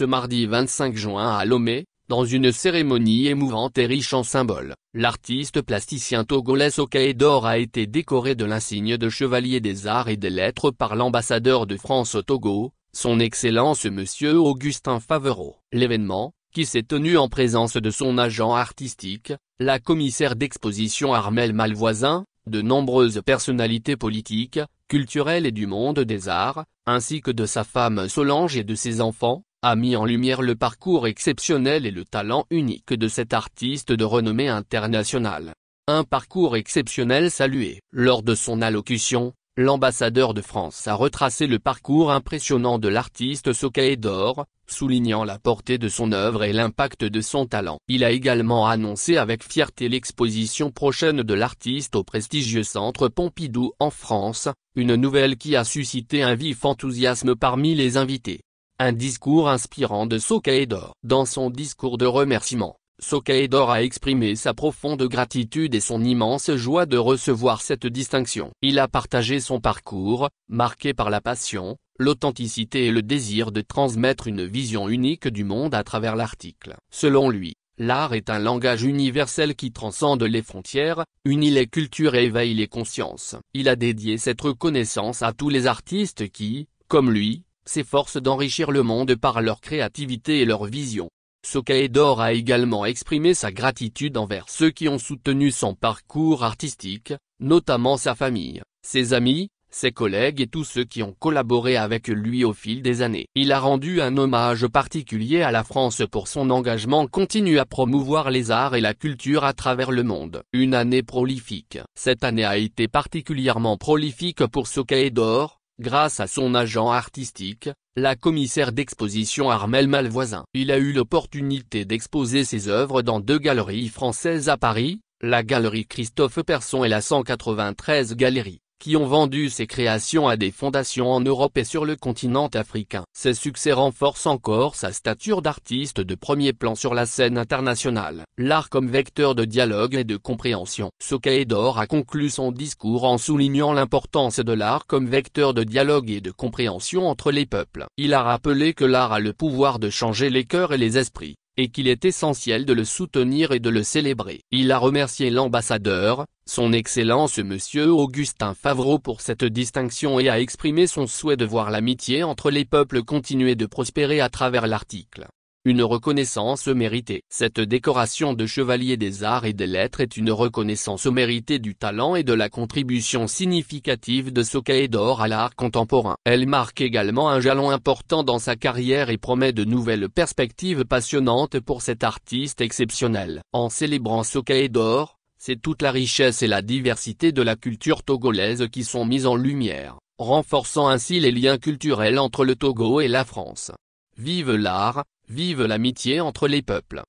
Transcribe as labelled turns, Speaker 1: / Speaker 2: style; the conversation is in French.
Speaker 1: ce mardi 25 juin à Lomé, dans une cérémonie émouvante et riche en symboles. L'artiste plasticien togolais Sokaedor a été décoré de l'insigne de chevalier des arts et des lettres par l'ambassadeur de France au Togo, son Excellence Monsieur Augustin Favreau. L'événement, qui s'est tenu en présence de son agent artistique, la commissaire d'exposition Armelle Malvoisin, de nombreuses personnalités politiques, culturelles et du monde des arts, ainsi que de sa femme Solange et de ses enfants, a mis en lumière le parcours exceptionnel et le talent unique de cet artiste de renommée internationale. Un parcours exceptionnel salué. Lors de son allocution, l'ambassadeur de France a retracé le parcours impressionnant de l'artiste Sokaedor, soulignant la portée de son œuvre et l'impact de son talent. Il a également annoncé avec fierté l'exposition prochaine de l'artiste au prestigieux Centre Pompidou en France, une nouvelle qui a suscité un vif enthousiasme parmi les invités. Un discours inspirant de Sokaedor. Dans son discours de remerciement, Sokaedor a exprimé sa profonde gratitude et son immense joie de recevoir cette distinction. Il a partagé son parcours, marqué par la passion, l'authenticité et le désir de transmettre une vision unique du monde à travers l'article. Selon lui, l'art est un langage universel qui transcende les frontières, unit les cultures et éveille les consciences. Il a dédié cette reconnaissance à tous les artistes qui, comme lui, s'efforcent d'enrichir le monde par leur créativité et leur vision. Sokaedor a également exprimé sa gratitude envers ceux qui ont soutenu son parcours artistique, notamment sa famille, ses amis, ses collègues et tous ceux qui ont collaboré avec lui au fil des années. Il a rendu un hommage particulier à la France pour son engagement continu à promouvoir les arts et la culture à travers le monde. Une année prolifique. Cette année a été particulièrement prolifique pour Sokaedor, grâce à son agent artistique, la commissaire d'exposition Armelle Malvoisin. Il a eu l'opportunité d'exposer ses œuvres dans 2 galeries françaises à Paris, la galerie Christophe Persson et la 193 Galerie, qui ont vendu ses créations à des fondations en Europe et sur le continent africain. Ses succès renforcent encore sa stature d'artiste de premier plan sur la scène internationale. L'art comme vecteur de dialogue et de compréhension. Sokaedor a conclu son discours en soulignant l'importance de l'art comme vecteur de dialogue et de compréhension entre les peuples. Il a rappelé que l'art a le pouvoir de changer les cœurs et les esprits, et qu'il est essentiel de le soutenir et de le célébrer. Il a remercié l'ambassadeur, son Excellence Monsieur Augustin Favreau pour cette distinction et a exprimé son souhait de voir l'amitié entre les peuples continuer de prospérer à travers l'article. Une reconnaissance méritée. Cette décoration de chevalier des arts et des lettres est une reconnaissance méritée du talent et de la contribution significative de Sokaedor à l'art contemporain. Elle marque également un jalon important dans sa carrière et promet de nouvelles perspectives passionnantes pour cet artiste exceptionnel. En célébrant Sokaedor, c'est toute la richesse et la diversité de la culture togolaise qui sont mises en lumière, renforçant ainsi les liens culturels entre le Togo et la France. Vive l'art, vive l'amitié entre les peuples.